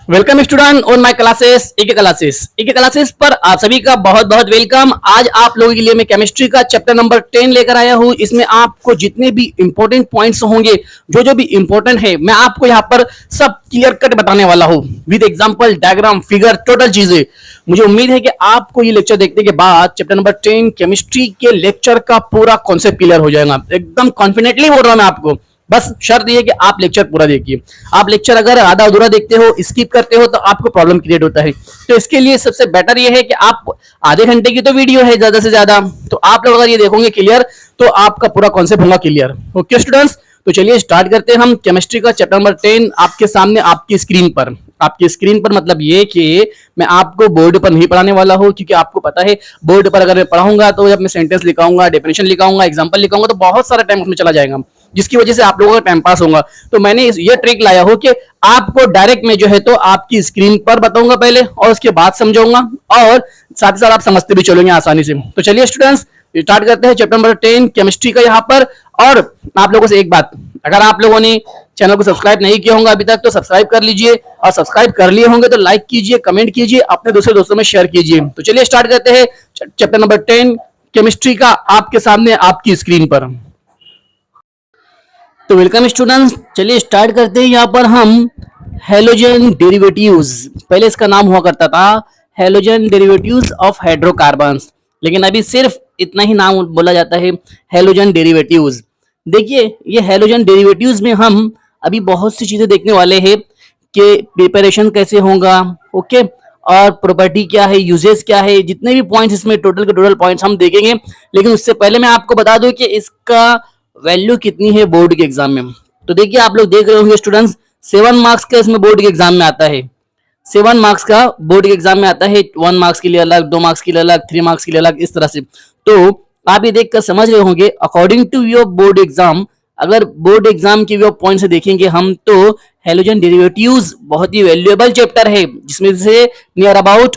Welcome student on my classes AK classes पर आप सभी का बहुत बहुत वेलकम। आज आप लोगों के लिए मैं केमिस्ट्री का चैप्टर नंबर 10 लेकर आया हूं। इसमें आपको जितने भी इंपॉर्टेंट पॉइंट्स होंगे, जो भी इंपॉर्टेंट है, मैं आपको यहां पर सब क्लियर कट बताने वाला हूं with example, diagram, figure, total चीजें। मुझे उम्मीद है कि आपको ये लेक्चर देखने के बाद चैप्टर नंबर 10 केमिस्ट्री के लेक्चर का पूरा कॉन्सेप्ट क्लियर हो जाएगा। एकदम कॉन्फिडेंटली बोल रहा हूं मैं आपको। बस शर्त ये है कि आप लेक्चर पूरा देखिए। आप लेक्चर अगर आधा अधूरा देखते हो, स्किप करते हो, तो आपको प्रॉब्लम क्रिएट होता है। तो इसके लिए सबसे बेटर ये है कि आप आधे घंटे की तो वीडियो है ज्यादा से ज्यादा, तो आप लोग अगर ये देखोगे क्लियर, तो आपका पूरा कॉन्सेप्ट होगा क्लियर। ओके स्टूडेंट्स, तो चलिए स्टार्ट करते हैं हम केमिस्ट्री का चैप्टर नंबर 10 आपके सामने आपकी स्क्रीन पर। आपकी स्क्रीन पर मतलब ये कि मैं आपको बोर्ड पर नहीं पढ़ाने वाला हूं, क्योंकि आपको पता है बोर्ड पर अगर मैं पढ़ाऊंगा तो जब मैं सेंटेंस लिखाऊंगा, डेफिनेशन लिखाऊंगा, एग्जांपल लिखाऊंगा, तो बहुत सारा टाइम उसमें चला जाएगा, जिसकी वजह से आप लोगों का टाइम पास होगा। तो मैंने ये ट्रिक लाया हो कि आपको डायरेक्ट में जो है तो आपकी स्क्रीन पर बताऊंगा पहले, और उसके बाद समझाऊंगा, और साथ ही साथ आप समझते भी चलोगे आसानी से। तो चलिए स्टूडेंट्स स्टार्ट करते हैं चैप्टर नंबर 10 केमिस्ट्री का यहाँ पर। और आप लोगों से एक बात, अगर आप लोगों ने चैनल को सब्सक्राइब नहीं किया होगा अभी तक, तो सब्सक्राइब कर लीजिए, और सब्सक्राइब कर लिए होंगे तो लाइक कीजिए, कमेंट कीजिए, अपने दूसरे दोस्तों में शेयर कीजिए। तो चलिए स्टार्ट करते हैं चैप्टर नंबर 10 केमिस्ट्री का आपके सामने आपकी स्क्रीन पर। तो वेलकम स्टूडेंट्स, चलिए स्टार्ट करते हैं। यहाँ पर हम हेलोजन डेरिवेटिव्स, पहले इसका नाम हुआ करता था हेलोजन डेरिवेटिव्स ऑफ हाइड्रोकार्बन्स, लेकिन अभी सिर्फ इतना ही नाम बोला जाता है, हेलोजन डेरिवेटिव्स। देखिए ये हेलोजन डेरिवेटिव्स में हम अभी बहुत सी चीजें देखने वाले हैं कि प्रिपरेशन कैसे होगा, ओके, और प्रॉपर्टी क्या है, यूजेस क्या है, जितने भी पॉइंट्स इसमें टोटल के टोटल पॉइंट्स हम देखेंगे। लेकिन उससे पहले मैं आपको बता दूं कि इसका वैल्यू कितनी है बोर्ड के एग्जाम में। तो देखिए आप लोग देख रहे होंगे स्टूडेंट्स, 7 मार्क्स का इसमें बोर्ड के एग्जाम में आता है। 7 मार्क्स का बोर्ड के एग्जाम में आता है, 1 मार्क्स के लिए अलग, 2 मार्क्स के लिए अलग, 3 मार्क्स के लिए अलग, इस तरह से। तो आप ये देखकर समझ रहे होंगे, according to your board exam, अगर बोर्ड एग्जाम के व्यू पॉइंट से देखेंगे हम, तो हेलोजन डेरिवेटिव्स बहुत ही वैल्यूएबल चैप्टर है, जिसमें से नियर अबाउट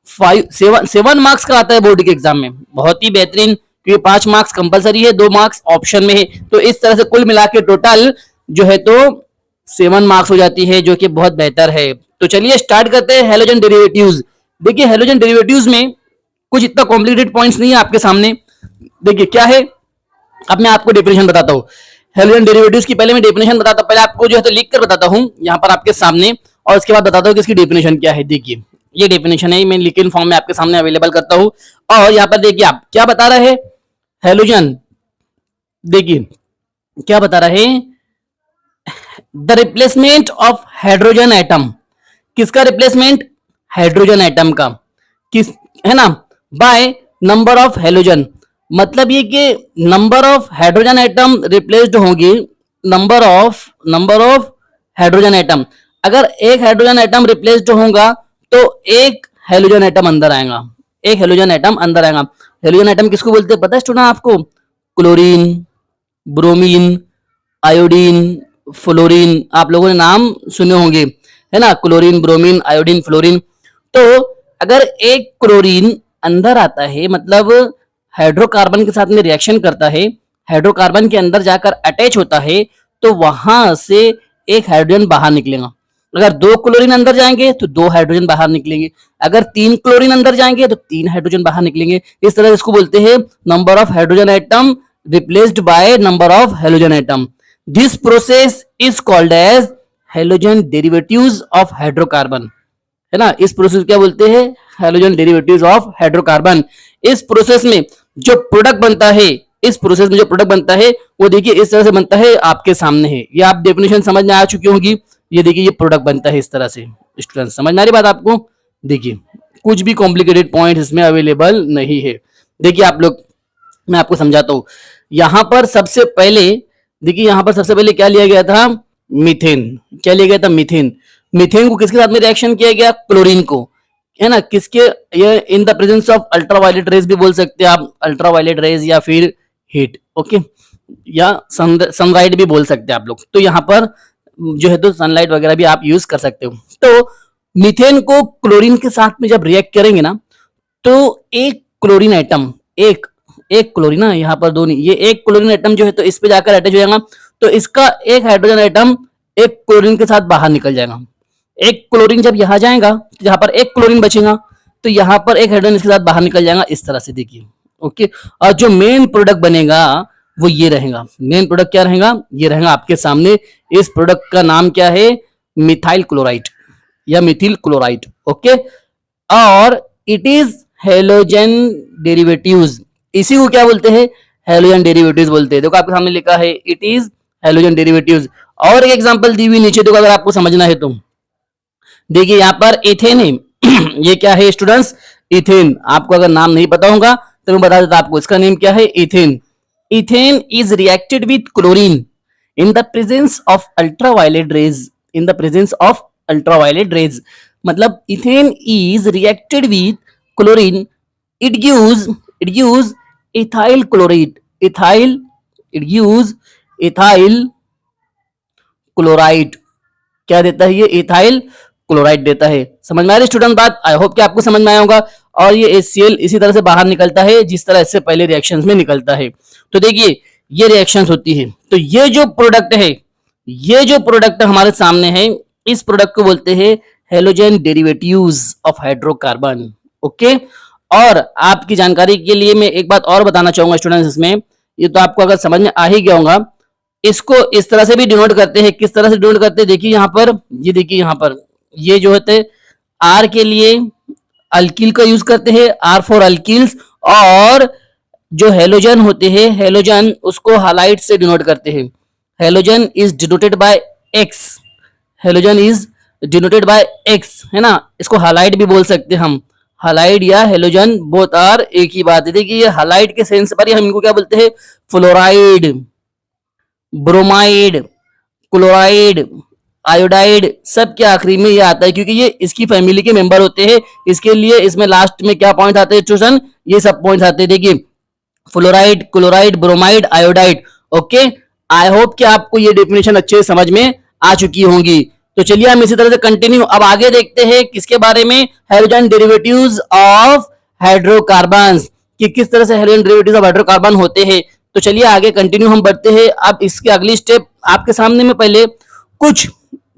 7 मार्क्स का आता है बोर्ड के एग्जाम में। बहुत ही बेहतरीन, क्योंकि 5 मार्क्स कंपलसरी है, 2 मार्क्स ऑप्शन में है। तो इस तरह से कुल मिला के टोटल जो है तो 7 मार्क्स हो जाती है, जो कि बहुत बेहतर है। तो चलिए स्टार्ट करते हैं हेलोजन डेरिवेटिव्स। देखिए हेलोजन डेरिवेटिव्स में कुछ इतना कॉम्प्लिकेटेड पॉइंट्स नहीं है आपके सामने। देखिए क्या है, अब मैं आपको डेफिनेशन बताता हूँ हेलोजन डेरिवेटिव्स की। पहले मैं डेफिनेशन बताता हूँ, पहले आपको जो है तो लिख कर बताता हूँ यहाँ पर आपके सामने, और उसके बाद बताता हूँ कि इसकी डेफिनेशन क्या है। देखिए ये डेफिनेशन है, मैं लिखित फॉर्म में आपके सामने अवेलेबल करता हूँ। और यहाँ पर देखिए आप क्या बता रहे हैं, हेलोजन, देखिए क्या बता रहे हैं, the replacement of hydrogen atom. किसका रिप्लेसमेंट, हाइड्रोजन एटम का, किस है ना, बाय नंबर ऑफ हेलोजन। मतलब ये कि number of hydrogen atom replaced होंगे, नंबर ऑफ हाइड्रोजन एटम। अगर एक हाइड्रोजन एटम रिप्लेस्ड होगा तो एक हेलोजन एटम अंदर आएगा, एक हेलोजन एटम अंदर आएगा। हेलोजन एटम किसको बोलते हैं पता है स्टूडेंट आपको, क्लोरीन, ब्रोमीन, आयोडीन, फ्लोरीन, आप लोगों ने नाम सुने होंगे, है ना, क्लोरीन, ब्रोमीन, आयोडीन, फ्लोरीन। तो अगर एक क्लोरीन अंदर आता है, मतलब हाइड्रोकार्बन के साथ में रिएक्शन करता है, हाइड्रोकार्बन के अंदर जाकर अटैच होता है, तो वहां से एक हाइड्रोजन बाहर निकलेगा। अगर 2 क्लोरीन अंदर जाएंगे तो 2 हाइड्रोजन बाहर निकलेंगे, अगर 3 क्लोरीन अंदर जाएंगे तो 3 हाइड्रोजन बाहर निकलेंगे। इस तरह इसको बोलते हैं number of hydrogen atom replaced by number of halogen atom. This process is called as halogen derivatives of hydrocarbon, है ना। इस प्रोसेस क्या बोलते हैं, हेलोजन डेरिवेटिव्स ऑफ हाइड्रोकार्बन। इस प्रोसेस में जो प्रोडक्ट बनता है, इस प्रोसेस में जो प्रोडक्ट बनता है वो देखिए इस तरह से बनता है, आपके सामने है। ये आप डेफिनेशन समझ में आ चुकी होगी। ये देखिए ये प्रोडक्ट बनता है इस तरह से। स्टूडेंट समझ में आ रही बात आपको। देखिए कुछ भी कॉम्प्लिकेटेड पॉइंट इसमें अवेलेबल नहीं है। देखिए आप लोग, मैं आपको समझाता हूँ। यहां पर सबसे पहले देखिए, यहां पर सबसे पहले क्या लिया गया था, मीथेन। क्या लिया गया था, मीथेन। मीथेन को किसके साथ में रिएक्शन किया गया, क्लोरीन को, है ना। किसके, ये in the presence of ultraviolet rays भी बोल सकते हैं आप, अल्ट्रावायलेट रेज या फिर हीट, ओके, या सनलाइट भी बोल सकते हैं आप लोग। तो यहाँ पर जो है तो सनलाइट वगैरह भी आप यूज कर सकते हो। तो मीथेन को क्लोरीन के साथ में जब रिएक्ट करेंगे ना, तो एक क्लोरीन एटम, एक क्लोरीन ना, यहाँ पर 2 नहीं, ये एक क्लोरीन एटम जो है तो इस पे जाकर अटैच हो जाएगा। तो इसका एक हाइड्रोजन एटम एक क्लोरीन के साथ बाहर निकल जाएगा, एक क्लोरीन जब यहां जाएगा तो यहाँ पर एक क्लोरीन बचेगा, तो यहाँ पर एक हाइड्रोजन इसके साथ बाहर निकल जाएगा इस तरह से, देखिए। ओके, और जो मेन प्रोडक्ट बनेगा वो ये रहेगा। मेन प्रोडक्ट क्या रहेगा? ये रहेगा आपके सामने। इस प्रोडक्ट का नाम क्या है? मिथाइल क्लोराइड या मिथिल क्लोराइड। ओके, और इट इज हेलोजन डेरिवेटिव्स। इसी को क्या बोलते हैं? हेलोजन डेरिवेटिव्स बोलते हैं। देखो आपके सामने लिखा है इट इज हेलोजन डेरिवेटिव्स। और एक एग्जांपल दी हुई नीचे, देखो अगर आपको समझना है तो देखिए यहाँ पर इथेन है। ये क्या है स्टूडेंट्स? इथेन। आपको अगर नाम नहीं पता होगा तो मैं बता देता आपको, इसका नेम क्या है? Ethane. Ethane is reacted with chlorine in the presence of ultraviolet rays, in the presence of ultraviolet rays, मतलब ethane is reacted with chlorine, it gives ethyl chloride, it gives ethyl chloride। क्या देता है ये? Ethyl chloride देता है। समझ में आ रही स्टूडेंट बात? आई होप कि आपको समझ में आया होगा। और ये HCl इसी तरह से बाहर निकलता है जिस तरह इससे पहले रिएक्शंस में निकलता है। तो देखिए ये रिएक्शंस होती है। तो ये जो प्रोडक्ट है, ये जो प्रोडक्ट हमारे सामने है, इस प्रोडक्ट को बोलते हैं halogen derivatives of hydrocarbon. Okay, और आपकी जानकारी के लिए मैं एक बात और बताना चाहूंगा स्टूडेंट्स, इसमें ये तो आपको अगर समझ में आ ही गया होगा, इसको इस तरह से भी डिनोट करते हैं। किस तरह से डिनोट करते हैं? देखिए यहाँ पर, ये देखिए यहाँ पर, ये जो होते हैं आर के लिए अल्किल का यूज करते हैं, आर फॉर अल्किल्स, और जो हेलोजन होते हैं, हेलोजन उसको हालाइट से डिनोट करते हैं। Halogen is denoted by x, halogen is denoted by x, है ना। इसको हालाइट भी बोल सकते हैं हम, हालाइड या हेलोजन बोथ आर एक ही बात है। देखिए ये हालाइट के सेंस पर ही हम इनको क्या बोलते हैं? फ्लोराइड, ब्रोमाइड, क्लोराइड, आयोडाइड, सब के आखिरी में ये आता है क्योंकि ये इसकी फैमिली के मेंबर होते हैं। इसके लिए इसमें लास्ट में क्या पॉइंट आते हैं स्टूडेंट? ये सब पॉइंट्स आते हैं। देखिए fluoride, chloride, bromide, iodide. Okay, I hope कि आपको ये डेफिनेशन अच्छे से समझ में आ चुकी होंगी। तो चलिए हम इसी तरह से कंटिन्यू अब आगे देखते हैं किसके बारे में? हाइड्रोजन डेरिवेटिव्स ऑफ हाइड्रोकार्बन्स, कि किस तरह से हाइड्रोजन डेरिवेटिव्स ऑफ हाइड्रोकार्बन होते हैं। तो चलिए आगे कंटिन्यू हम बढ़ते हैं। अब इसके अगली स्टेप आपके सामने में पहले कुछ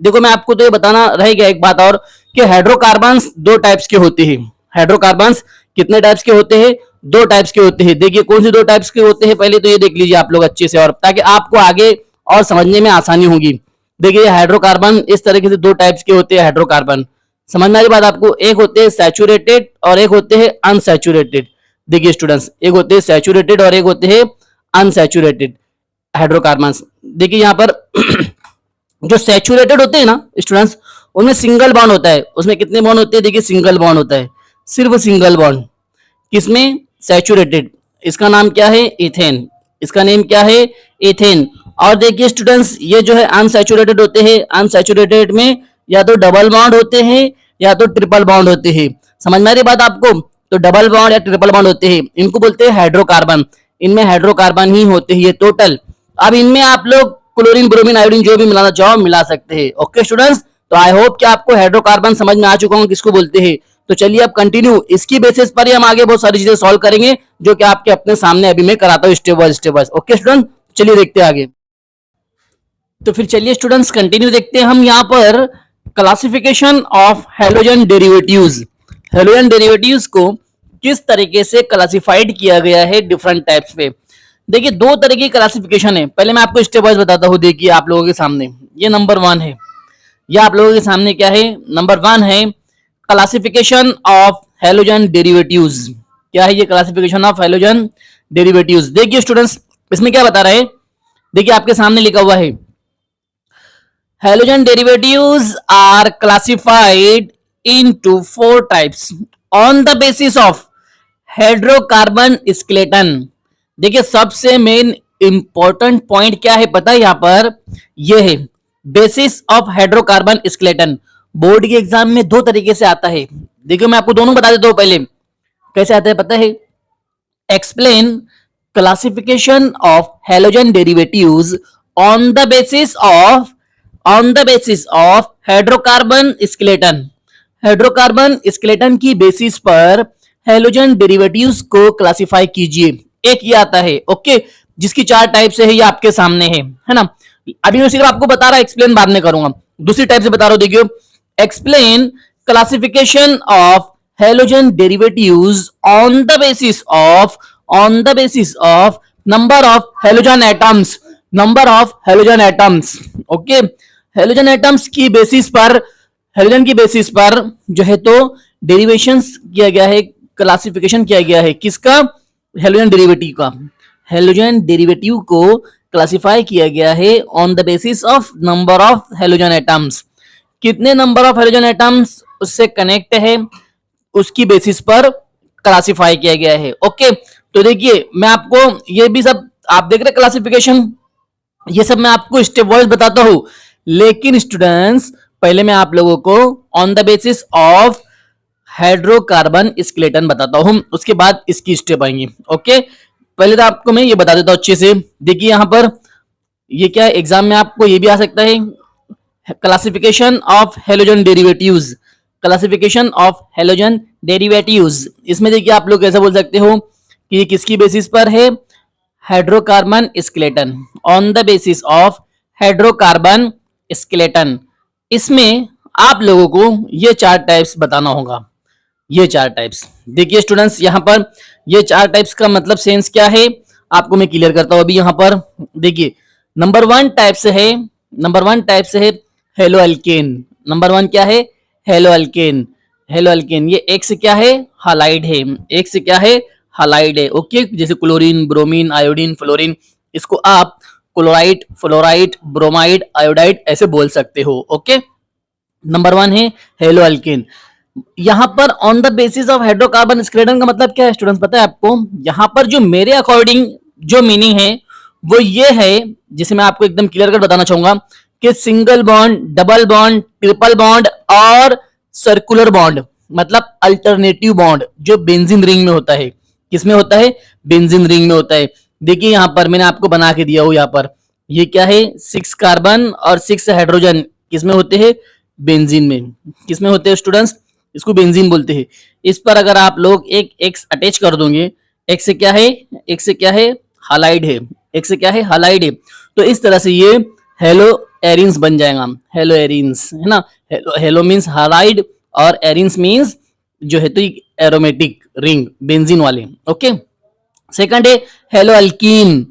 देखो, मैं आपको तो ये बताना रह गया एक बात और, कि हाइड्रोकार्बन्स दो टाइप्स के होते हैं। हाइड्रोकार्बन्स कितने टाइप्स के होते हैं? दो टाइप्स के होते हैं। देखिए कौन से दो टाइप्स के होते हैं, पहले तो ये देख लीजिए आप लोग अच्छे से, और ताकि आपको आगे और समझने में आसानी होगी। देखिए हाइड्रोकार्बन इस तरीके से दो टाइप्स के होते हैं हाइड्रोकार्बन। समझने वाली बात आपको, एक होते हैं सैचुरेटेड और एक होते हैं अनसैचुरेटेड। देखिए स्टूडेंट्स, एक होते हैं सैचुरेटेड और एक होते हैं अनसैचुरेटेड हाइड्रोकार्बन्स। देखिए यहाँ पर जो सैचुरेटेड होते हैं ना स्टूडेंट्स, उनमें सिंगल बॉन्ड होता है। उसमें कितने बॉन्ड होते हैं? देखिए सिंगल बॉन्ड होता है, सिर्फ सिंगल बॉन्ड। किसमें? सैचुरेटेड। इसका नाम क्या है? इथेन। इसका नेम क्या है? इथेन। और देखिए स्टूडेंट्स, ये जो है अनसैचुरेटेड होते हैं। अनसैचुरेटेड में या तो डबल बॉन्ड होते हैं या तो ट्रिपल बॉन्ड होते हैं। समझ में आ रही बात आपको? तो डबल बॉन्ड या ट्रिपल बॉन्ड होते हैं, इनको बोलते हैं हाइड्रोकार्बन। इनमें हाइड्रोकार्बन ही होते हैं ये टोटल। अब इनमें आप लोग क्लोरीन, ब्रोमीन, आयोडीन जो भी मिलाना चाहो मिला सकते हैं। ओके स्टूडेंट्स, तो आई होप कि आपको हाइड्रोकार्बन समझ में आ चुका हूँ किसको बोलते हैं। तो चलिए अब कंटिन्यू इसकी बेसिस पर ही हम आगे बहुत सारी चीजें सॉल्व करेंगे, जो कि आपके अपने सामने अभी मैं कराता हूँ step by step. Okay student, चलिए देखते हैं आगे। तो फिर चलिए स्टूडेंट्स कंटिन्यू देखते हैं हम यहाँ पर classification of halogen derivatives. Halogen derivatives को किस तरीके से क्लासिफाइड किया गया है डिफरेंट टाइप्स पे। देखिए दो तरह की क्लासिफिकेशन है, पहले मैं आपको स्टेप वाइज बताता हूँ। देखिए आप लोगों के सामने ये नंबर 1 है, ये आप लोगों के सामने क्या है? नंबर 1 है क्लासिफिकेशन ऑफ हेलोजन डेरिवेटिव्स। क्या है ये क्लासिफिकेशन ऑफ हेलोजन डेरिवेटिव्स? देखिए स्टूडेंट्स, इसमें क्या बता रहा है? देखिए आपके सामने लिखा हुआ है halogen derivatives are classified into 4 types on the basis of hydrocarbon skeleton. देखिए सबसे मेन इंपॉर्टेंट पॉइंट क्या है पता है यहाँ पर? ये है basis of hydrocarbon skeleton. Board के एग्जाम में दो तरीके से आता है। देखिए मैं आपको दोनों बता देता हूं। पहले कैसे आता है पता है? Explain classification of halogen derivatives on the basis of hydrocarbon skeleton. Hydrocarbon skeleton की बेसिस पर हेलोजन डेरिवेटिव्स को क्लासिफाई कीजिए। एक ये आता है, ओके, जिसकी 4 टाइप से है, ये आपके सामने है ना। अभी मैं सिर्फ आपको बता रहा, एक्सप्लेन बाद में करूंगा। दूसरी टाइप से बता रहा हूं, देखियो explain classification of halogen derivatives on the basis of number of halogen atoms, number of halogen atoms. Okay, halogen atoms की बेसिस पर, हेलोजन की बेसिस पर जो है तो डेरिवेशंस किया गया है, क्लासिफिकेशन किया गया है किसका, हेलोजन डेरिवेटिव का। हेलोजन डेरिवेटिव को क्लासिफाई किया गया है on the basis of number of halogen atoms, कितने नंबर ऑफ हेलोजन एटम्स उससे कनेक्ट है उसकी बेसिस पर क्लासिफाई किया गया है। ओके, तो देखिए मैं आपको ये भी सब आप देख रहे क्लासिफिकेशन, ये सब मैं आपको स्टेप वाइज बताता हूं, लेकिन स्टूडेंट्स पहले मैं आप लोगों को on the basis of hydrocarbon skeleton बताता हूं, उसके बाद इसकी स्टेप आएंगी। ओके, पहले तो आपको मैं ये बता देता हूं अच्छे से। देखिए यहां पर ये क्या है, एग्जाम में आपको ये भी आ सकता है, classification of halogen derivatives, classification of halogen derivatives. इसमें देखिए आप लोग कैसे बोल सकते हो कि ये किसकी बेसिस पर है, hydrocarbon skeleton, on the basis of hydrocarbon skeleton. इसमें आप लोगों को ये चार टाइप्स बताना होगा, ये चार टाइप्स। देखिए स्टूडेंट्स यहाँ पर ये चार टाइप्स का मतलब सेंस क्या है आपको मैं क्लियर करता हूं अभी। यहाँ पर देखिए नंबर वन टाइप से है, नंबर वन टाइप से है हेलो अल्केन। नंबर वन क्या है, हेलो अल्केन। हेलो अल्केन ये एक से क्या है, हालाइड है, एक से क्या है, हालाइड है। ओके, जैसे क्लोरीन, ब्रोमीन, आयोडीन, फ्लोरीन, इसको आप क्लोराइड, फ्लोराइड, ब्रोमाइड, आयोडाइड ऐसे बोल सकते हो। ओके, नंबर वन है हेलो अल्केन। यहां पर on the basis of hydrocarbon skeleton का मतलब क्या है स्टूडेंट्स, पता है आपको? यहां पर जो मेरे अकॉर्डिंग जो मीनिंग है वो ये है, जिसे मैं आपको एकदम क्लियर कर बताना चाहूंगा कि single bond, double bond, triple bond और सर्कुलर बॉन्ड, मतलब अल्टरनेटिव बॉन्ड जो बेंजीन रिंग में होता है। किसमें होता है, बेंजीन रिंग में होता है। देखिए यहां पर मैंने आपको बना के दिया हूं, यहां पर ये क्या है, 6 कार्बन और 6 हाइड्रोजन किसमें होते हैं, बेंजीन में। किसमें होते हैं स्टूडेंट्स, इसको बेंजीन बोलते हैं। इस पर अगर आप लोग एक एक्स अटैच कर दोगे, एक्स से क्या है, एक्स से क्या है, हालाइड है, एक्स से क्या है, हालाइड है, तो इस तरह से ये हेलो एरिन्स बन जाएगा, हेलो एरिन्स है ना। हेलो, हेलो मीन्स हालाइड और एरिन्स मीन्स जो है तो एरोमेटिक रिंग बेंजीन वाले। ओके, सेकंड है हेलो अल्कीन,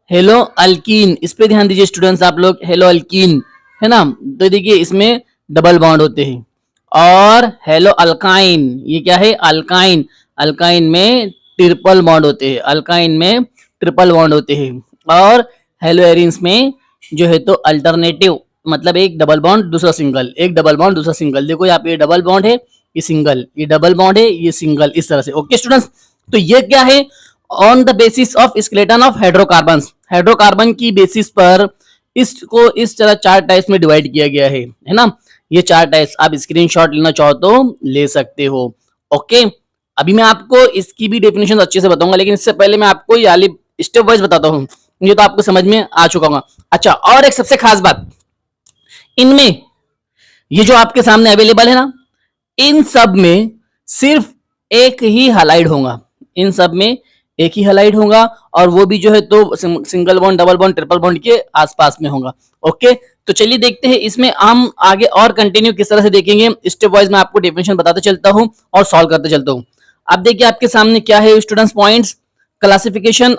हेलो अल्कीन, इस पे ध्यान दीजिए स्टूडेंट्स आप लोग, हेलो अल्कीन है ना, तो देखिए इसमें डबल बॉन्ड होते हैं। और हेलो अल्काइन, ये क्या है, अल्काइन, अल्काइन में ट्रिपल बॉन्ड होते हैं, अल्काइन में ट्रिपल बॉन्ड होते हैं। और हेलो एरिन्स में जो है तो अल्टरनेटिव, मतलब एक डबल बॉन्ड दूसरा सिंगल, एक डबल बॉन्ड दूसरा सिंगल। देखो यहाँ पे ये डबल बॉन्ड है, ये सिंगल, ये डबल बॉन्ड है, ये सिंगल, इस तरह से। ओके स्टूडेंट्स, तो ये क्या है, on the basis of skeleton of hydrocarbon, hydrocarbon की बेसिस पर इसको इस तरह चार टाइप्स में डिवाइड किया गया है ना। ये चार टाइप्स आप स्क्रीनशॉट लेना चाहो तो ले सकते हो। ओके, अभी मैं आपको इसकी भी डेफिनेशन अच्छे से बताऊंगा, लेकिन इससे पहले मैं आपको ये वाली स्टेप वाइज बताता हूँ, ये तो आपको समझ में आ चुका होगा। अच्छा, और एक सबसे खास बात, इनमें ये जो आपके सामने अवेलेबल है ना, इन सब में सिर्फ एक ही हालाइड होगा, इन सब में एक ही हालाइड होगा, और वो भी जो है तो single bond, double bond, triple bond के आसपास में होगा। ओके, तो चलिए देखते हैं इसमें हम आगे और कंटिन्यू किस तरह से देखेंगे। स्टेप वाइज मैं आपको डेफिनेशन बताते चलता हूं और सॉल्व करते चलता हूं। अब देखिए आपके सामने क्या है students, points, classification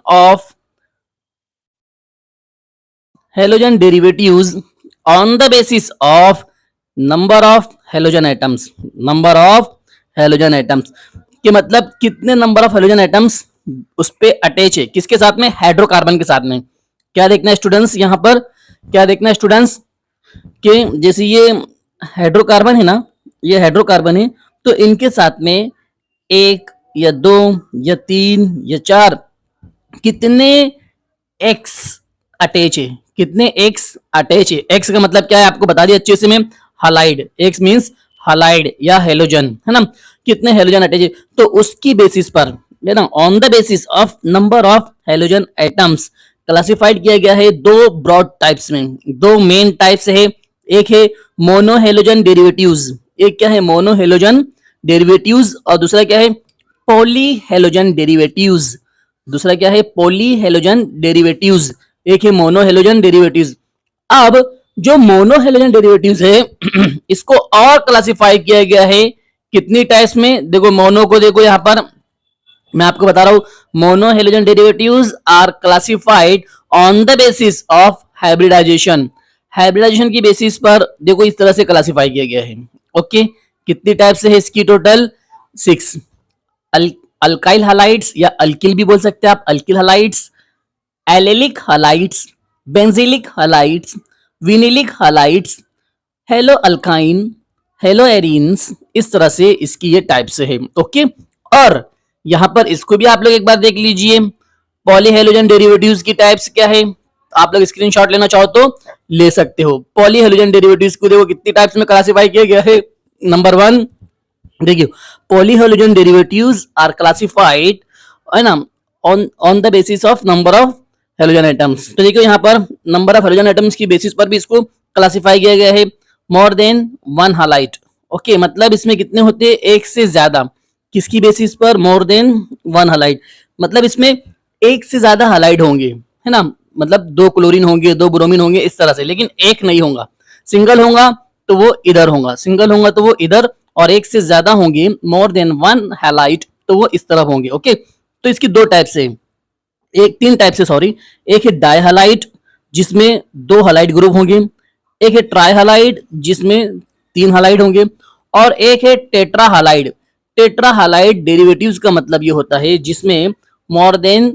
of halogen derivatives on the basis of number of halogen atoms, number of halogen atoms के मतलब कितने नंबर ऑफ हेलोजन एटम्स उस पे अटैच है, किसके साथ में, हाइड्रोकार्बन के साथ में। क्या देखना है स्टूडेंट्स, यहां पर क्या देखना है स्टूडेंट्स कि जैसे ये हाइड्रोकार्बन है ना, ये हाइड्रोकार्बन है, तो इनके साथ में एक या दो या तीन या चार कितने एक्स अटैच है, कितने एक्स अटैच है। एक्स का मतलब क्या है आपको बता दिया अच्छे से मैं, हालाइड, एक्स मींस हालाइड या हेलोजन है ना, कितने हेलोजन अटैच है, तो उसकी बेसिस पर है ना, on the basis of number of halogen atoms classified किया गया है दो ब्रॉड टाइप्स में, दो मेन टाइप्स है। एक है मोनो हेलोजन डेरिवेटिव्स, एक क्या है, मोनो हेलोजन डेरिवेटिव्स, और दूसरा क्या है, पॉली हेलोजन डेरिवेटिव्स, दूसरा क्या है, पॉली हेलोजन डेरिवेटिव्स, एक है मोनो हेलोजन डेरिवेटिव्स। अब जो मोनो हेलोजन डेरिवेटिव्स है इसको और क्लासिफाई किया गया है कितनी टाइप्स में। देखो मोनो को देखो यहाँ पर मैं आपको बता रहा हूं, mono halogen derivatives are classified on the basis of hybridization. Hybridization की बेसिस पर देखो इस तरह से क्लासिफाई किया गया है। ओके, कितनी टाइप से है इसकी टोटल 6। अल्काइल हलाइड्स या अल्किल भी बोल सकते हैं आप, alkyl halides, allylic halides, benzylic halides, vinylic halides, halo alkyne, halo arenes, इस तरह से इसकी ये टाइप से है। ओके, और यहां पर इसको भी आप लोग एक बार देख लीजिए, पॉलीहेलोजन डेरिवेटिव्स की टाइप्स क्या है। आप लोग स्क्रीनशॉट लेना चाहो तो ले सकते हो। पॉलीहेलोजन डेरिवेटिव्स को देखो कितनी टाइप्स में क्लासिफाई किया गया है। नंबर 1 देखिए, पॉलीहेलोजन डेरिवेटिव्स आर क्लासिफाइड है ना on the basis of number of halogen atoms. तो देखिए यहाँ पर नंबर ऑफ हेलोजन एटम्स की बेसिस पर भी इसको क्लासिफाई किया गया है। More than 1 halide. ओके, मतलब इसमें कितने होते हैं, एक से ज्यादा। किसकी बेसिस पर, मोर देन 1 हालाइट, मतलब इसमें एक से ज्यादा हालाइड होंगे, है ना, मतलब 2 क्लोरीन होंगे, 2 ब्रोमीन होंगे, इस तरह से, लेकिन एक नहीं होगा। सिंगल होगा तो वो इधर होगा, सिंगल होगा तो वो इधर, और एक से ज्यादा होंगे, मोर देन 1 हैलाइट, तो वो इस तरफ होंगे। ओके, तो इसकी 2 टाइप से, एक 3 टाइप से सॉरी। एक है डाई हैलाइट जिसमें 2 हैलाइड ग्रुप होंगे, एक है ट्राई हैलाइड जिसमें 3 हैलाइड होंगे, और एक है tetra halide. Tetra halide derivatives का मतलब ये होता है जिसमें मोर देन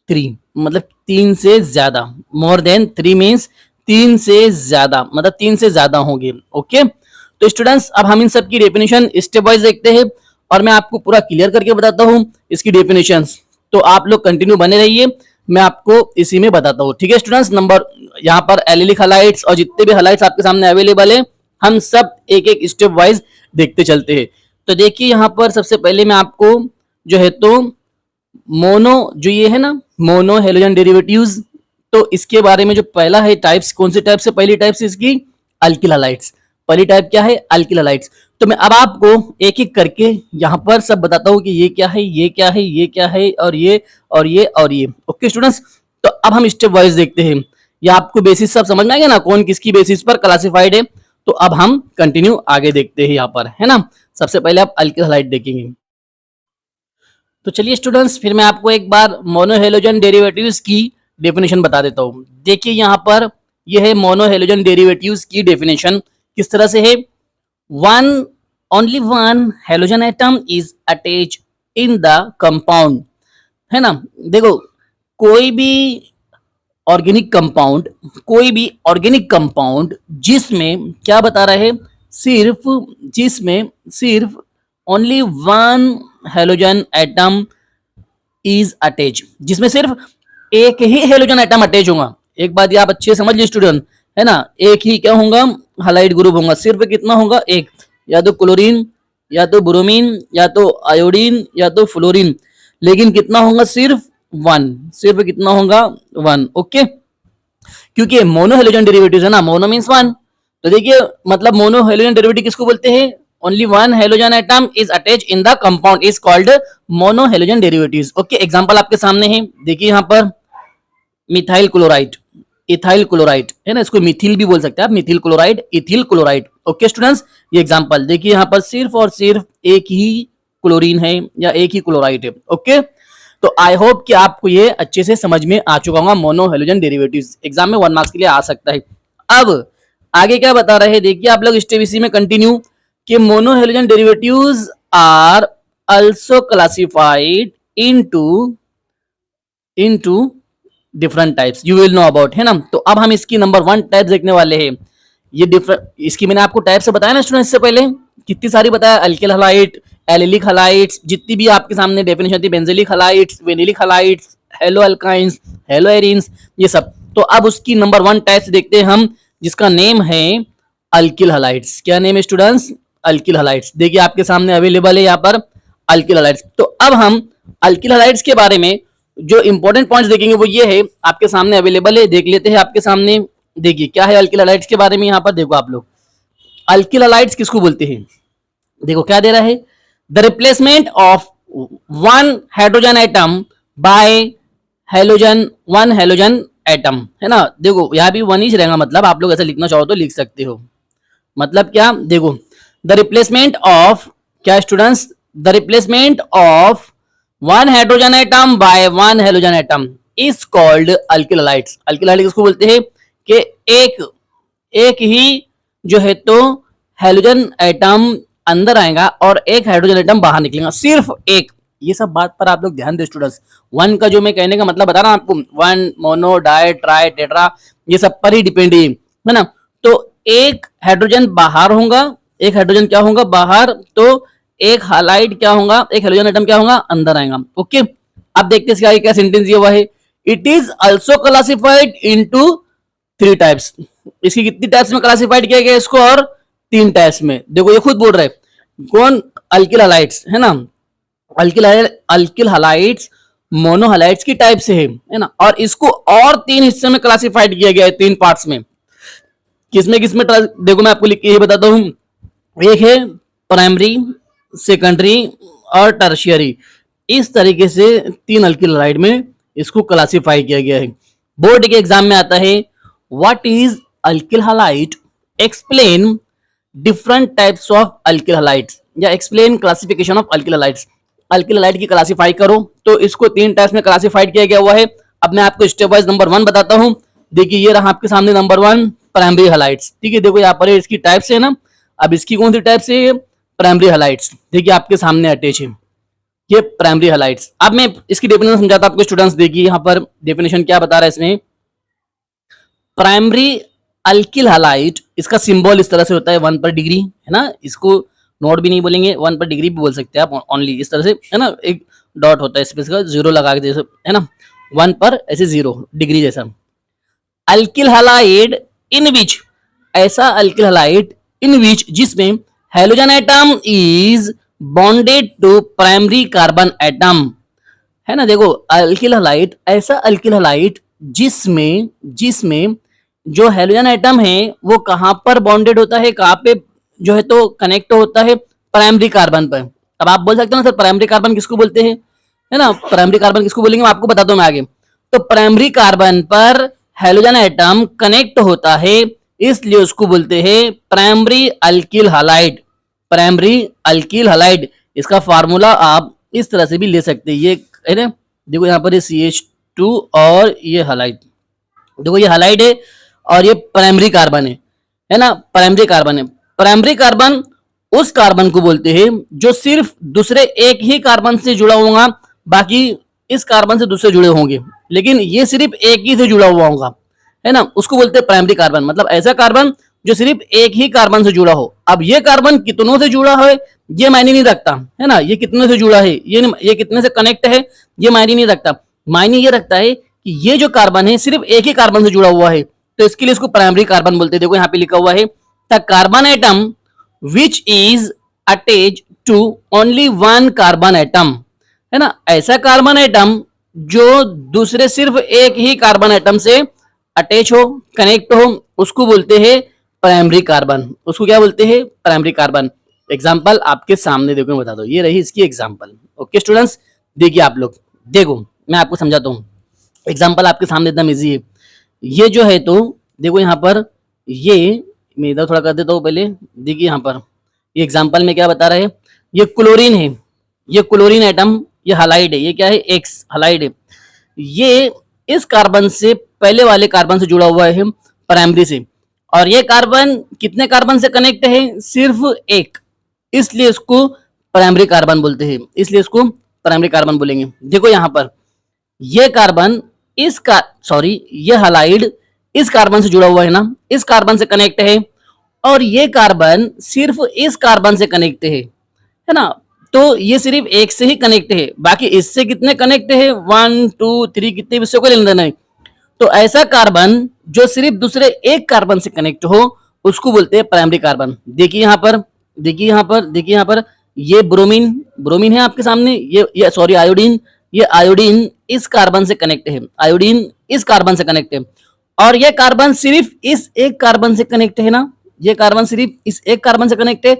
3, मतलब 3 से ज्यादा। मोर देन 3 मीन्स 3 से ज्यादा, मतलब 3 से ज्यादा होंगे। ओके, तो स्टूडेंट्स अब हम इन सब की डेफिनेशन स्टेप वाइज देखते हैं, और मैं आपको पूरा क्लियर करके बताता हूं इसकी डेफिनेशंस। तो आप लोग कंटिन्यू बने रहिए, मैं आपको इसी में बताता हूं। ठीक है स्टूडेंट्स, नंबर यहाँ पर एलिलिक हलाइड्स और जितने भी हलाइड्स आपके सामने अवेलेबल है, हम सब एक एक स्टेप वाइज देखते चलते हैं। तो देखिए यहाँ पर सबसे पहले मैं आपको जो है तो मोनो, जो ये है ना मोनो हेलोजन डेरिवेटिव्स, तो इसके बारे में जो पहला है टाइप्स, कौन सी टाइप से, पहली टाइप से इसकी अल्किल हलाइड्स। पहली टाइप क्या है, अल्किल हलाइड्स। तो मैं अब आपको एक एक करके यहाँ पर सब बताता हूँ कि ये क्या है, ये क्या है, ये क्या है, और ये और ये और ये। ओके स्टूडेंट्स, तो अब हम स्टेप वाइज देखते हैं। ये आपको बेसिस सब समझ में आ गया ना, कौन किसकी बेसिस पर क्लासिफाइड है। तो अब हम कंटिन्यू आगे देखते हैं यहाँ पर, है ना। सबसे पहले आप अल्किल हलाइड देखेंगे। तो चलिए स्टूडेंट्स, फिर मैं आपको एक बार मोनोहेलोजन डेरिवेटिव्स की डेफिनेशन बता देता हूँ। देखिए यहाँ पर यह है मोनोहेलोजन डेरिवेटिव्स की डेफिनेशन, किस तरह से है। One only one halogen atom is attach in the compound, है ना। देखो कोई भी ऑर्गेनिक कंपाउंड, कोई भी ऑर्गेनिक कंपाउंड जिसमें क्या बता रहा है, सिर्फ जिसमें सिर्फ only one halogen atom is attach, जिसमें सिर्फ एक ही हेलोजन एटम अटैच होगा। एक बात ये आप अच्छे समझ लीजिए स्टूडेंट, है ना, एक ही क्या होगा, हालाइड ग्रुप होगा। सिर्फ कितना होगा, एक, या तो क्लोरीन, या तो ब्रोमीन, या तो आयोडीन, या तो फ्लोरीन, लेकिन कितना होगा, सिर्फ 1, सिर्फ कितना होगा, 1। ओके, क्योंकि मोनो हेलोजन डेरिवेटिव है ना, मोनो मीन्स 1। तो देखिए मतलब मोनो हेलोजन डेरिवेटिव किसको बोलते हैं, only one halogen atom is attach in the compound is called mono halogen derivatives. Okay, example आपके सामने है, देखिए यहाँ पर मिथाइल क्लोराइड, इथाइल क्लोराइड, है ना, इसको मिथिल भी बोल सकते हैं आप, Mithil chloride, ethyl chloride. Okay students, ये एग्जांपल देखिए यहाँ पर सिर्फ और सिर्फ एक ही क्लोरीन है या एक ही क्लोराइड है। ओके, तो आई होप कि आपको ये अच्छे से समझ में आ चुका होगा। मोनो हेलोजन डेरिवेटिव्स एग्जाम में 1 मार्क्स के लिए आ सकता है। अब आगे क्या बता रहे हैं, देखिए आप लोग स्टेप इसी में कंटिन्यू, कि mono halogen derivatives are also classified into different types, you will know about, है ना। तो अब हम इसकी नंबर 1 टाइप देखने वाले हैं। ये डिफरेंट, इसकी मैंने आपको टाइप से बताया ना स्टूडेंट, इससे पहले कितनी सारी बताया, अल्किल हलाइड, एलिलिक हलाइड्स, जितनी भी आपके सामने डेफिनेशन थी, benzylic halides, vinylic halides, halo alkynes, halo arenes, ये सब। तो अब उसकी नंबर 1 टाइप देखते हैं हम, जिसका नेम है अल्किल हलाइड्स। क्या नेम है स्टूडेंट्स, अल्किल हलाइड्स। देखिए आपके सामने अवेलेबल है यहाँ पर अल्किल हलाइड्स। तो अब हम अल्किल हलाइड्स के बारे में जो इंपॉर्टेंट पॉइंट्स देखेंगे वो ये है, आपके सामने अवेलेबल है, देख लेते हैं आपके सामने। देखिए क्या है अल्किल हलाइड्स के बारे में, यहाँ पर देखो आप लोग, अल्किल हलाइड्स किसको बोलते हैं। देखो क्या दे रहा है, the replacement of one hydrogen atom by halogen, one halogen atom, है ना। देखो यहाँ भी वन ही रहेगा, मतलब आप लोग ऐसा लिखना चाहो तो लिख सकते हो। मतलब क्या, देखो द रिप्लेसमेंट ऑफ, क्या students, the replacement of one hydrogen atom by one halogen atom is called alkyl halides. Alkyl halide किसको बोलते हैं कि एक एक ही जो है तो हेलोजन एटम अंदर आएगा और एक हाइड्रोजन एटम बाहर निकलेगा, सिर्फ एक। ये सब बात पर आप लोग ध्यान दे स्टूडेंट्स। वन का जो मैं कहने का मतलब बता रहा हूं आपको, one, mono, di, tri, tetra, ये सब पर ही डिपेंड है ना। तो एक हाइड्रोजन बाहर होगा, एक हाइड्रोजन क्या होगा बाहर, तो एक हालाइड क्या होगा, एक हाइड्रोजन एटम क्या होगा अंदर आएगा। ओके, अब देखते हैं इसका आगे क्या सेंटेंस ये हुआ है। It is also classified into three types. इसकी कितनी टाइप्स में क्लासिफाइड किया गया इसको, और तीन टाइप्स में। देखो ये खुद बोल रहे हैं कौन, अल्किल हलाइड्स, है ना। अल्किल हलाइड्स मोनो हलाइड्स की टाइप से है ना, और इसको और तीन हिस्से में क्लासिफाइड किया गया है, तीन पार्ट्स में। किसमें किसमें, देखो मैं आपको लिख के ये बताता हूं। एक है प्राइमरी, सेकेंडरी और टर्शियरी। इस तरीके से तीन अल्किल हलाइड में इसको क्लासिफाई किया गया है। बोर्ड के एग्जाम में आता है what is alkyl halide, explain different types of alkyl halides, या explain classification of alkyl halides. Alkyl halide की क्लासिफाई करो, तो इसको तीन टाइप्स में क्लासिफाइड किया गया हुआ है। अब मैं आपको स्टेप वाइज नंबर वन बताता हूं। देखिए ये रहा आपके सामने नंबर वन, प्राइमरी हलाइड्स। ठीक है, देखो यहाँ पर इसकी टाइप से है ना। अब इसकी कौन सी टाइप से है, प्राइमरी हलाइड्स। देखिए आपके सामने अटैच है ये प्राइमरी हलाइड्स। अब मैं इसकी डेफिनेशन समझाता हूं आपको स्टूडेंट्स। देखिए यहाँ पर डेफिनेशन क्या बता रहा है इसमें, प्राइमरी अल्किल हलाइड, इसका सिंबल इस तरह से होता है 1 पर डिग्री, है ना। इसको नोट भी नहीं बोलेंगे, 1 पर डिग्री भी बोल सकते हैं आप ओनली, इस तरह से, है ना। एक डॉट होता है इस पे, इसका जीरो लगा के जैसे, है ना, 1 पर ऐसे 0 डिग्री जैसा। अल्किल हलाइड इन विच, ऐसा अल्किल हलाइड इन विच जिसमें halogen atom is bonded to primary carbon atom, है ना। देखो अल्किल हलाइड, ऐसा अल्किल हलाइड जिसमें जिसमें जो हेलोजन एटम है वो कहां पर बॉन्डेड होता है, कहां पे जो है तो कनेक्ट होता है, प्राइमरी कार्बन पर। अब आप बोल सकते हो ना सर प्राइमरी कार्बन किसको बोलते हैं, है ना। प्राइमरी कार्बन किसको बोलेंगे मैं आपको बताता हूं मैं आगे। तो प्राइमरी कार्बन पर हेलोजन एटम कनेक्ट होता है, इसलिए उसको बोलते हैं primary alkyl halide. Primary alkyl halide, इसका फार्मूला आप इस तरह से भी ले सकते हैं। ये है ना, देखो यहाँ पर ये CH2 और ये हलाइड, देखो ये हलाइड है और ये प्राइमरी कार्बन है ना। प्राइमरी कार्बन है। प्राइमरी कार्बन उस कार्बन को बोलते हैं जो सिर्फ दूसरे एक ही कार्बन से जुड़ा होगा, बाकी इस कार्बन से दूसरे जुड़े होंगे, लेकिन ये सिर्फ एक ही से जुड़ा हुआ होगा, है ना। उसको बोलते हैं प्राइमरी कार्बन। मतलब ऐसा कार्बन जो सिर्फ एक ही कार्बन से जुड़ा हो। अब ये कार्बन कितनों से जुड़ा है ये मायने नहीं रखता, है ना। ये कितने से जुड़ा है, ये कितने से कनेक्ट है ये मायने नहीं रखता। मायने ये रखता है कि ये जो कार्बन है सिर्फ एक ही कार्बन से जुड़ा हुआ है, तो इसके लिए इसको प्राइमरी कार्बन बोलते हैं। देखो यहाँ पे लिखा हुआ है the carbon atom which is attach to only one carbon atom, है ना। ऐसा कार्बन एटम जो दूसरे सिर्फ एक ही कार्बन एटम से अटैच हो, कनेक्ट हो, उसको बोलते हैं प्राइमरी कार्बन। उसको क्या बोलते हैं, प्राइमरी कार्बन। एग्जांपल आपके सामने देखो, मैं बता दो, ये रही इसकी एग्जांपल। ओके स्टूडेंट्स, देखिए आप लोग, देखो मैं आपको समझाता हूँ। एग्जांपल आपके सामने एकदम इजी है। ये जो है तो देखो यहाँ पर, ये मैं इधर थोड़ा कर देता हूँ पहले। देखिए यहाँ पर ये एग्जांपल में क्या बता रहा है, ये क्लोरीन है, ये क्लोरीन एटम, ये हलाइड है, ये क्या है एक्स हलाइड है। ये इस कार्बन से पहले वाले कार्बन से जुड़ा हुआ है प्राइमरी से, और ये कार्बन कितने कार्बन से कनेक्ट है, सिर्फ एक, इसलिए इसको प्राइमरी कार्बन बोलते हैं, इसलिए इसको प्राइमरी कार्बन बोलेंगे। देखो यहाँ पर ये कार्बन ये हलाइड इस कार्बन से जुड़ा हुआ है ना, इस कार्बन से कनेक्ट है, और ये कार्बन सिर्फ इस कार्बन से कनेक्ट है ना। तो ये सिर्फ एक से ही कनेक्ट है, बाकी इससे कितने कनेक्ट है, 1 2 3, कितने भी को लेना देना है। तो ऐसा कार्बन जो सिर्फ दूसरे एक कार्बन से कनेक्ट हो उसको बोलते हैं प्राइमरी कार्बन। देखिए यहाँ पर, देखिए यहाँ पर, देखिए यहाँ पर, ये ब्रोमीन, ब्रोमीन है आपके सामने, ये सॉरी आयोडीन, ये आयोडीन इस कार्बन से कनेक्ट है, आयोडीन इस कार्बन से कनेक्ट है, और ये कार्बन सिर्फ इस एक कार्बन से कनेक्ट है ना, ये कार्बन सिर्फ इस एक कार्बन से कनेक्ट है,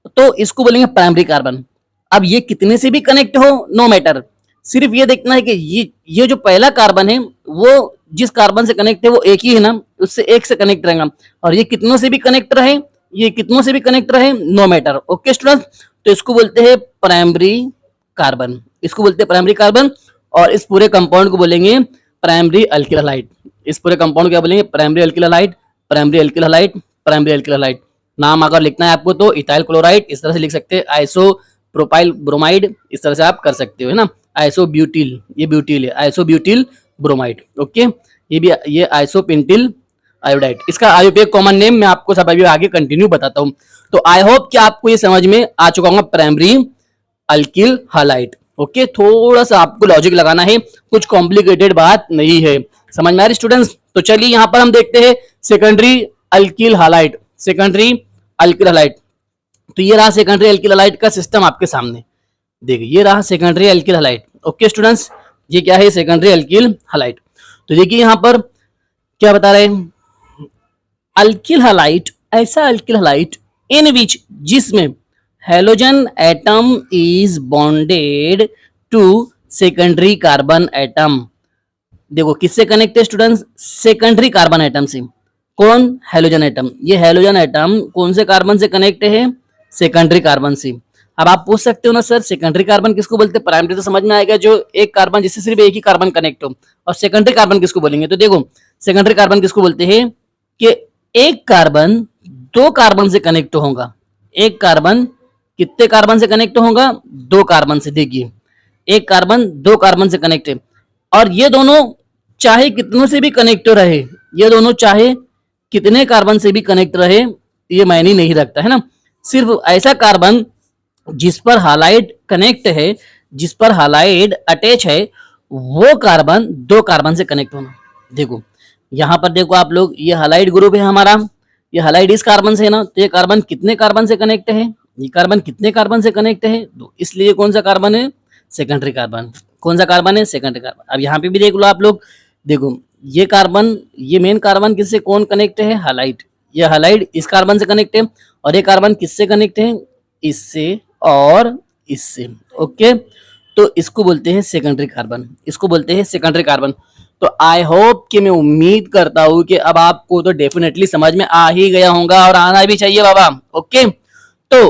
तो इसको बोलेंगे प्राइमरी कार्बन। अब ये कितने से भी कनेक्ट हो नो मैटर, सिर्फ ये देखना है कि ये जो पहला कार्बन है वो जिस कार्बन से कनेक्ट है वो एक ही है ना, उससे एक से कनेक्ट रहेगा, और ये कितनों से भी कनेक्ट रहे, ये कितनों से भी कनेक्ट रहे, नो मैटर। ओके स्टूडेंट्स, तो इसको बोलते हैं प्राइमरी कार्बन, इसको बोलते हैं प्राइमरी कार्बन, और इस पूरे कंपाउंड को बोलेंगे प्राइमरी अल्किल हैलाइड। इस पूरे कंपाउंड को क्या बोलेंगे? Primary alkyl halide, primary alkyl halide, primary alkyl halide. नाम अगर लिखना है आपको तो इथाइल क्लोराइड इस तरह से लिख सकते हैं, आइसो प्रोपाइल ब्रोमाइड इस तरह से आप कर सकते हो, है ना। आइसो ब्यूटिल, ये ब्यूटिल है, आइसो ब्यूटिल ब्रोमाइड। ओके, ये आइसो पेंटिल आयोडाइड, इसका आयुर्वेदिक कॉमन नेम मैं आपको सब अभी आगे कंटिन्यू बताता हूँ। तो आई होप कि आपको ये समझ में आ चुका होगा प्राइमरी अल्किल हैलाइड। ओके, थोड़ा सा आपको लॉजिक लगाना है, कुछ कॉम्प्लिकेटेड बात नहीं है, समझ में आ रही स्टूडेंट्स। तो चलिए यहाँ पर हम देखते हैं secondary alkyl halide, secondary alkyl halide. तो ये रहा सेकेंडरी अल्किल हैलाइड का सिस्टम आपके सामने, देखिए ये रहा secondary alkyl halide. Okay students, ये क्या है? Secondary alkyl halide. तो देखिए यहाँ पर क्या बता रहे हैं, अल्किल हैलाइड ऐसा अल्किल हैलाइड इन विच, जिसमें halogen atom is bonded to secondary carbon atom. देखो किससे कनेक्ट है स्टूडेंट्स? सेकेंडरी कार्बन एटम से। कौन? Halogen atom. ये हेलोजन एटम कौन से कार्बन से कनेक्ट है? सेकेंडरी कार्बन से। अब आप पूछ सकते हो ना सर सेकेंडरी कार्बन किसको बोलते हैं? प्राइमरी तो समझ में आएगा, जो एक कार्बन जिससे सिर्फ एक ही कार्बन कनेक्ट हो, और सेकेंडरी कार्बन किसको बोलेंगे? तो देखो सेकेंडरी कार्बन किसको बोलते हैं कि एक कार्बन दो कार्बन से कनेक्ट होगा। एक कार्बन कितने कार्बन से कनेक्ट होगा? दो कार्बन से। देखिए एक कार्बन दो कार्बन से कनेक्ट है, और ये दोनों चाहे कितनों से भी कनेक्ट रहे, ये दोनों चाहे कितने कार्बन से भी कनेक्ट रहे, ये मायने नहीं रखता, है ना। सिर्फ ऐसा कार्बन जिस पर हालाइड कनेक्ट है, जिस पर हालाइड अटैच है, वो कार्बन दो कार्बन से कनेक्ट होना। देखो यहां पर देखो आप लोग, ये हालाइड ग्रुप है हमारा, ये हालाइड इस कार्बन से है ना, तो ये कार्बन कितने कार्बन से कनेक्ट है? ये कार्बन कितने कार्बन से कनेक्ट है? तो इसलिए कौन सा कार्बन है? Secondary carbon. कौन सा कार्बन है? Secondary carbon. अब यहाँ पे भी देख लो आप लोग, देखो ये कार्बन, ये मेन कार्बन किससे कौन कनेक्ट है? हालाइड। ये हालाइड इस कार्बन से कनेक्ट है, और ये कार्बन किससे कनेक्ट है? इससे और इससे। ओके, तो इसको बोलते हैं सेकेंडरी कार्बन, इसको बोलते हैं सेकेंडरी कार्बन। तो आई होप कि मैं उम्मीद करता हूं कि अब आपको तो डेफिनेटली समझ में आ ही गया होगा, और आना भी चाहिए बाबा। ओके, तो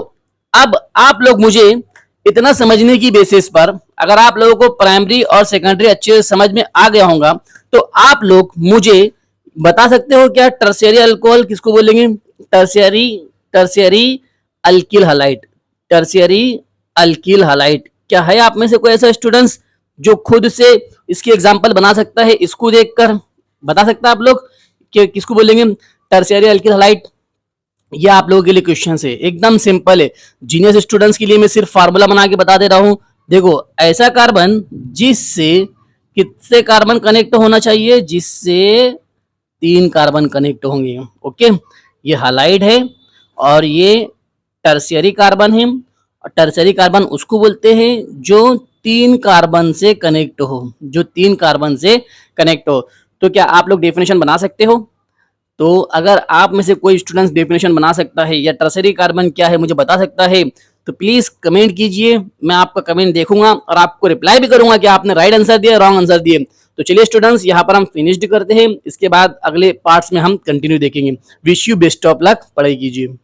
अब आप लोग मुझे इतना समझने की बेसिस पर, अगर आप लोगों को प्राइमरी और सेकेंडरी अच्छे से समझ में आ गया होगा, तो आप लोग मुझे बता सकते हो क्या टर्शियरी अल्कोहल किसको बोलेंगे? Tertiary, tertiary alkyl halide, tertiary alkyl halide. क्या है आप में से कोई ऐसा स्टूडेंट्स जो खुद से इसकी एग्जांपल बना सकता है, इसको देखकर बता सकता है आप लोग कि किसको बोलेंगे टर्शियरी अल्किल हैलाइड? ये आप लोगों के लिए क्वेश्चन है, एकदम सिंपल है। जीनियस स्टूडेंट्स के लिए मैं सिर्फ फार्मूला बना के बता दे रहा हूं। देखो ऐसा कार्बन जिससे कितने कार्बन कनेक्ट होना चाहिए? जिससे तीन कार्बन कनेक्ट होंगे। ओके, ये हैलाइड है और ये टर्शियरी कार्बन है, और टर्शियरी कार्बन उसको बोलते हैं जो तीन कार्बन से कनेक्ट हो, जो तीन कार्बन से कनेक्ट हो। तो क्या आप लोग डेफिनेशन बना सकते हो? तो अगर आप में से कोई स्टूडेंट्स डेफिनेशन बना सकता है या टर्शियरी कार्बन क्या है मुझे बता सकता है, तो प्लीज कमेंट कीजिए, मैं आपका कमेंट देखूंगा और आपको रिप्लाई भी करूंगा कि आपने राइट आंसर दिया, रॉन्ग आंसर दिए। तो चलिए स्टूडेंट्स, यहाँ पर हम फिनिश्ड करते हैं, इसके बाद अगले पार्ट्स में हम कंटिन्यू देखेंगे। Wish you best of luck, पढ़ाई कीजिए।